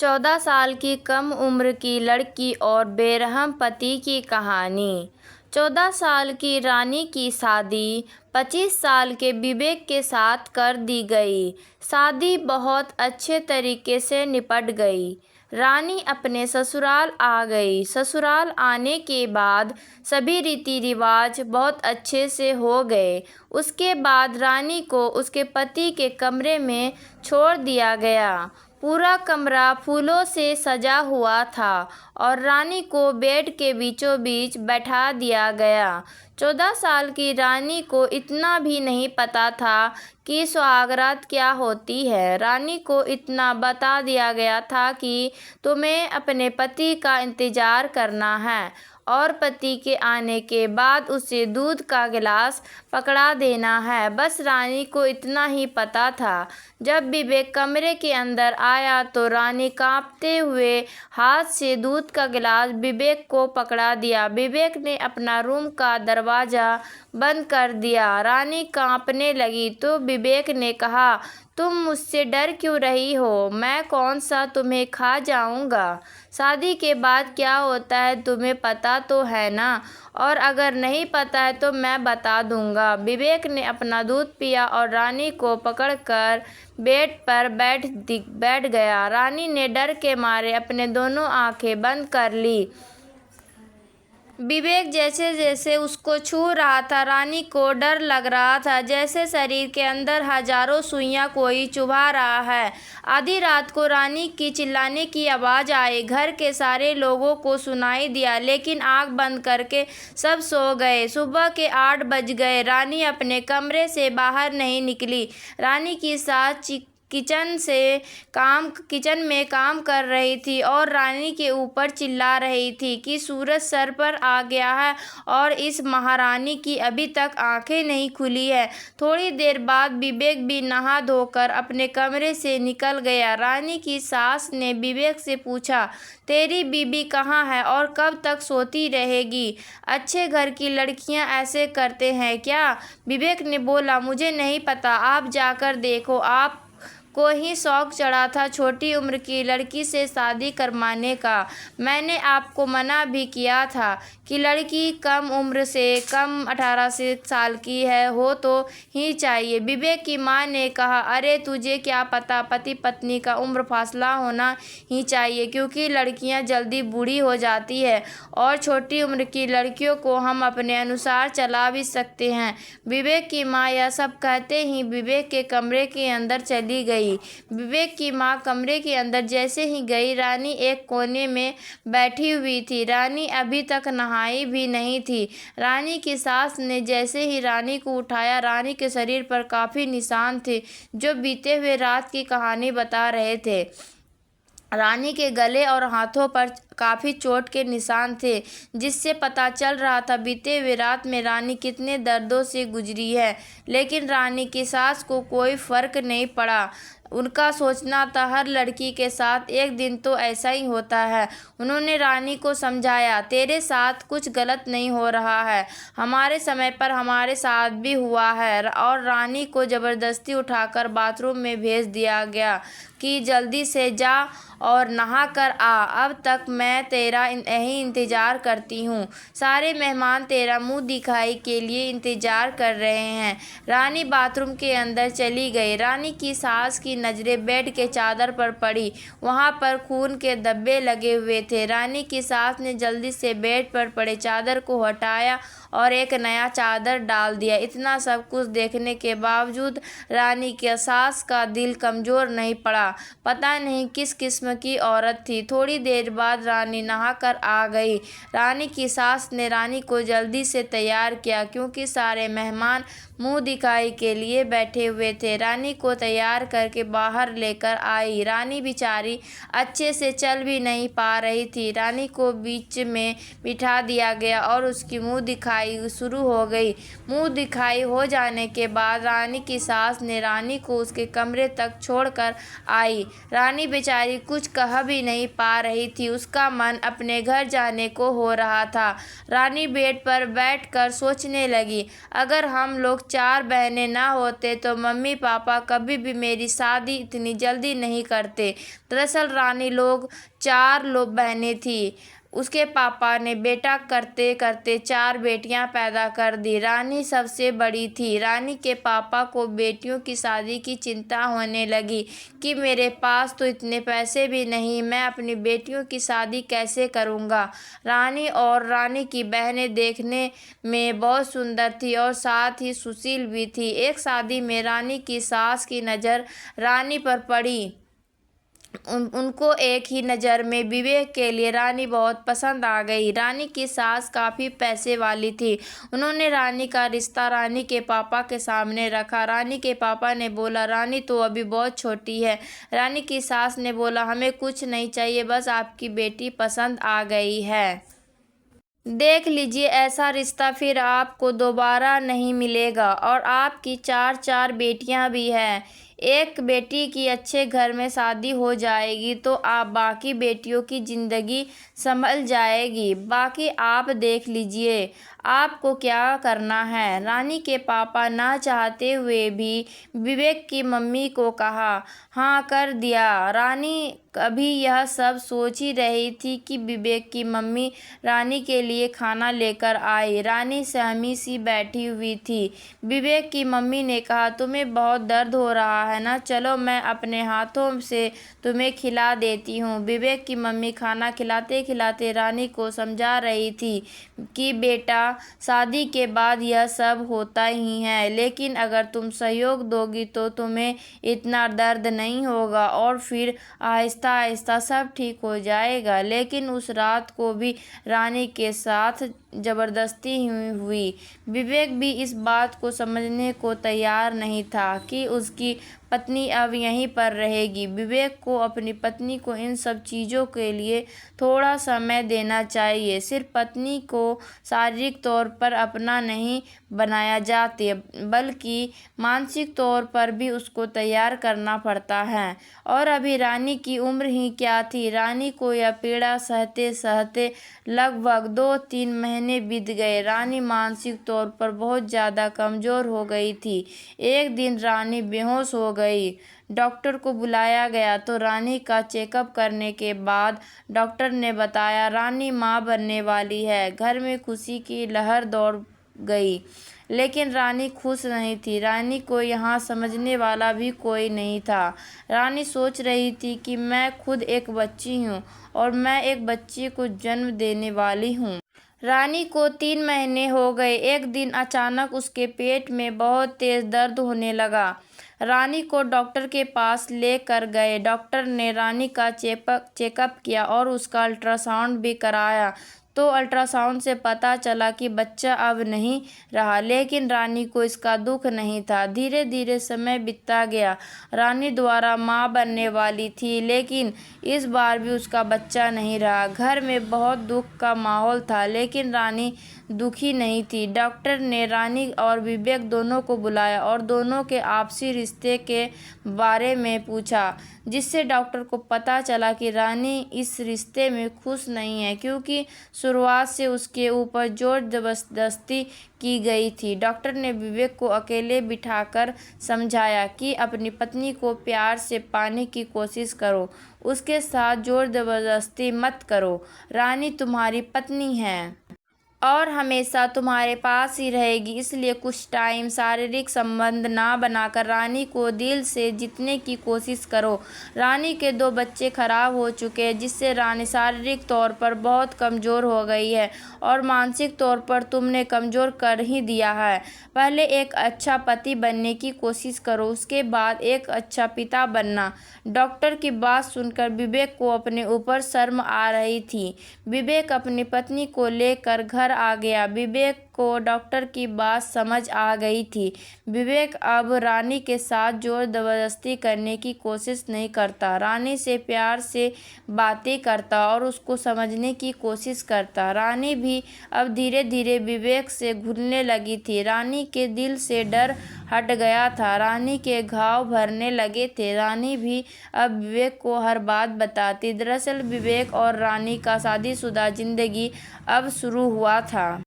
14 साल की कम उम्र की लड़की और बेरहम पति की कहानी। 14 साल की रानी की शादी 25 साल के विवेक के साथ कर दी गई। शादी बहुत अच्छे तरीके से निपट गई। रानी अपने ससुराल आ गई। ससुराल आने के बाद सभी रीति रिवाज बहुत अच्छे से हो गए। उसके बाद रानी को उसके पति के कमरे में छोड़ दिया गया। पूरा कमरा फूलों से सजा हुआ था और रानी को बेड के बीचों बीच बैठा दिया गया। 14 साल की रानी को इतना भी नहीं पता था कि सुहागरात क्या होती है। रानी को इतना बता दिया गया था कि तुम्हें अपने पति का इंतज़ार करना है और पति के आने के बाद उसे दूध का गिलास पकड़ा देना है। बस रानी को इतना ही पता था। जब विवेक कमरे के अंदर आया तो रानी कांपते हुए हाथ से दूध का गिलास विवेक को पकड़ा दिया। विवेक ने अपना रूम का दरवाज़ा बंद कर दिया। रानी कांपने लगी तो विवेक ने कहा, तुम मुझसे डर क्यों रही हो? मैं कौन सा तुम्हें खा जाऊंगा? शादी के बाद क्या होता है तुम्हें पता तो है ना? और अगर नहीं पता है तो मैं बता दूंगा। विवेक ने अपना दूध पिया और रानी को पकड़कर बेड पर बैठ गया। रानी ने डर के मारे अपने दोनों आंखें बंद कर ली। विवेक जैसे जैसे उसको छू रहा था रानी को डर लग रहा था, जैसे शरीर के अंदर हजारों सुइयां कोई चुभा रहा है। आधी रात को रानी की चिल्लाने की आवाज़ आई। घर के सारे लोगों को सुनाई दिया, लेकिन आंख बंद करके सब सो गए। सुबह के 8 बज गए। रानी अपने कमरे से बाहर नहीं निकली। रानी की सास किचन में काम कर रही थी और रानी के ऊपर चिल्ला रही थी कि सूरज सर पर आ गया है और इस महारानी की अभी तक आंखें नहीं खुली है। थोड़ी देर बाद विवेक भी नहा धोकर अपने कमरे से निकल गया। रानी की सास ने विवेक से पूछा, तेरी बीबी कहाँ है और कब तक सोती रहेगी? अच्छे घर की लड़कियां ऐसे करते हैं क्या? विवेक ने बोला, मुझे नहीं पता, आप जाकर देखो। आप को ही शौक चढ़ा था छोटी उम्र की लड़की से शादी करवाने का। मैंने आपको मना भी किया था कि लड़की कम उम्र से कम 18 साल की है हो तो ही चाहिए। विवेक की मां ने कहा, अरे तुझे क्या पता, पति पत्नी का उम्र फासला होना ही चाहिए क्योंकि लड़कियां जल्दी बूढ़ी हो जाती है और छोटी उम्र की लड़कियों को हम अपने अनुसार चला भी सकते हैं। विवेक की मां यह सब कहते ही विवेक के कमरे के अंदर चली गई। विवेक की मां कमरे के अंदर जैसे ही गई, रानी एक कोने में बैठी हुई थी। रानी अभी तक नहाई भी नहीं थी। रानी की सास ने जैसे ही रानी को उठाया, रानी के शरीर पर काफी निशान थे जो बीते हुए रात की कहानी बता रहे थे। रानी के गले और हाथों पर काफ़ी चोट के निशान थे, जिससे पता चल रहा था बीते हुए रात में रानी कितने दर्दों से गुजरी है। लेकिन रानी की सास को कोई फर्क नहीं पड़ा। उनका सोचना था हर लड़की के साथ एक दिन तो ऐसा ही होता है। उन्होंने रानी को समझाया, तेरे साथ कुछ गलत नहीं हो रहा है, हमारे समय पर हमारे साथ भी हुआ है। और रानी को ज़बरदस्ती उठाकर बाथरूम में भेज दिया गया कि जल्दी से जा और नहा कर आ। अब तक मैं तेरा यही इंतज़ार करती हूँ। सारे मेहमान तेरा मुंह दिखाई के लिए इंतज़ार कर रहे हैं। रानी बाथरूम के अंदर चली गई। रानी की सास की नज़रें बेड के चादर पर पड़ी। वहाँ पर खून के धब्बे लगे हुए थे। रानी की सास ने जल्दी से बेड पर पड़े चादर को हटाया और एक नया चादर डाल दिया। इतना सब कुछ देखने के बावजूद रानी के सास का दिल कमज़ोर नहीं पड़ा। पता नहीं किस किस्म की औरत थी। थोड़ी देर बाद रानी नहाकर आ गई। रानी की सास ने रानी को जल्दी से तैयार किया क्योंकि सारे मेहमान मुंह दिखाई के लिए बैठे हुए थे। रानी को तैयार करके बाहर लेकर आई। रानी बेचारी अच्छे से चल भी नहीं पा रही थी। रानी को बीच में बिठा दिया गया और उसकी मुंह दिखाई शुरू हो गई। मुंह दिखाई हो जाने के बाद रानी की सास ने रानी को उसके कमरे तक छोड़कर आई। रानी बेचारी कुछ कह भी नहीं पा रही थी। उसका मन अपने घर जाने को हो रहा था। रानी बेड पर बैठकर सोचने लगी, अगर हम लोग 4 बहनें ना होते तो मम्मी पापा कभी भी मेरी शादी इतनी जल्दी नहीं करते। दरअसल रानी लोग 4 बहनें थीं। उसके पापा ने बेटा करते करते 4 बेटियां पैदा कर दी। रानी सबसे बड़ी थी। रानी के पापा को बेटियों की शादी की चिंता होने लगी कि मेरे पास तो इतने पैसे भी नहीं, मैं अपनी बेटियों की शादी कैसे करूँगा। रानी और रानी की बहनें देखने में बहुत सुंदर थी और साथ ही सुशील भी थी। एक शादी में रानी की सास की नज़र रानी पर पड़ी। उनको एक ही नज़र में विवेक के लिए रानी बहुत पसंद आ गई। रानी की सास काफ़ी पैसे वाली थी। उन्होंने रानी का रिश्ता रानी के पापा के सामने रखा। रानी के पापा ने बोला, रानी तो अभी बहुत छोटी है। रानी की सास ने बोला, हमें कुछ नहीं चाहिए, बस आपकी बेटी पसंद आ गई है। देख लीजिए, ऐसा रिश्ता फिर आपको दोबारा नहीं मिलेगा। और आपकी 4 बेटियां भी हैं। एक बेटी की अच्छे घर में शादी हो जाएगी तो आप बाकी बेटियों की ज़िंदगी संभल जाएगी। बाकी आप देख लीजिए आपको क्या करना है। रानी के पापा ना चाहते हुए भी विवेक की मम्मी को कहा, हाँ कर दिया। रानी अभी यह सब सोच ही रही थी कि विवेक की मम्मी रानी के लिए खाना लेकर आई। रानी सहमी सी बैठी हुई थी। विवेक की मम्मी ने कहा, तुम्हें बहुत दर्द हो रहा है ना, चलो मैं अपने हाथों से तुम्हें खिला देती हूँ। विवेक की मम्मी खाना खिलाते खिलाते रानी को समझा रही थी कि बेटा, शादी के बाद यह सब होता ही है, लेकिन अगर तुम सहयोग दोगी तो तुम्हें इतना दर्द नहीं होगा और फिर आहिस्ता आहिस्ता सब ठीक हो जाएगा। लेकिन उस रात को भी रानी के साथ ज़बरदस्ती ही हुई। विवेक भी इस बात को समझने को तैयार नहीं था कि उसकी पत्नी अब यहीं पर रहेगी। विवेक को अपनी पत्नी को इन सब चीज़ों के लिए थोड़ा समय देना चाहिए। सिर्फ पत्नी को शारीरिक तौर पर अपना नहीं बनाया जाता, बल्कि मानसिक तौर पर भी उसको तैयार करना पड़ता है। और अभी रानी की उम्र ही क्या थी। रानी को यह पीड़ा सहते सहते लगभग 2-3 महीने बीत गए। रानी मानसिक तौर पर बहुत ज़्यादा कमज़ोर हो गई थी। एक दिन रानी बेहोश हो गई। डॉक्टर को बुलाया गया तो रानी का चेकअप करने के बाद डॉक्टर ने बताया, रानी माँ बनने वाली है। घर में खुशी की लहर दौड़ गई, लेकिन रानी खुश नहीं थी। रानी को यहाँ समझने वाला भी कोई नहीं था। रानी सोच रही थी कि मैं खुद एक बच्ची हूँ और मैं एक बच्चे को जन्म देने वाली हूँ। रानी को 3 महीने हो गए। एक दिन अचानक उसके पेट में बहुत तेज़ दर्द होने लगा। रानी को डॉक्टर के पास ले कर गए। डॉक्टर ने रानी का चेकअप किया और उसका अल्ट्रासाउंड भी कराया तो अल्ट्रासाउंड से पता चला कि बच्चा अब नहीं रहा, लेकिन रानी को इसका दुख नहीं था। धीरे धीरे समय बीतता गया। रानी दोबारा माँ बनने वाली थी, लेकिन इस बार भी उसका बच्चा नहीं रहा। घर में बहुत दुख का माहौल था, लेकिन रानी दुखी नहीं थी। डॉक्टर ने रानी और विवेक दोनों को बुलाया और दोनों के आपसी रिश्ते के बारे में पूछा, जिससे डॉक्टर को पता चला कि रानी इस रिश्ते में खुश नहीं है, क्योंकि शुरुआत से उसके ऊपर जोर जबरदस्ती की गई थी। डॉक्टर ने विवेक को अकेले बिठाकर समझाया कि अपनी पत्नी को प्यार से पाने की कोशिश करो, उसके साथ जोर जबरदस्ती मत करो। रानी तुम्हारी पत्नी है और हमेशा तुम्हारे पास ही रहेगी, इसलिए कुछ टाइम शारीरिक संबंध ना बनाकर रानी को दिल से जीतने की कोशिश करो। रानी के 2 बच्चे खराब हो चुके हैं, जिससे रानी शारीरिक तौर पर बहुत कमज़ोर हो गई है और मानसिक तौर पर तुमने कमज़ोर कर ही दिया है। पहले एक अच्छा पति बनने की कोशिश करो, उसके बाद एक अच्छा पिता बनना। डॉक्टर की बात सुनकर विवेक को अपने ऊपर शर्म आ रही थी। विवेक अपनी पत्नी को लेकर घर आ गया। विवेक को डॉक्टर की बात समझ आ गई थी। विवेक अब रानी के साथ जोर जबरदस्ती करने की कोशिश नहीं करता। रानी से प्यार से बातें करता और उसको समझने की कोशिश करता। रानी भी अब धीरे धीरे विवेक से घुलने लगी थी। रानी के दिल से डर हट गया था। रानी के घाव भरने लगे थे। रानी भी अब विवेक को हर बात बताती। दरअसल विवेक और रानी का शादीशुदा जिंदगी अब शुरू हुआ था।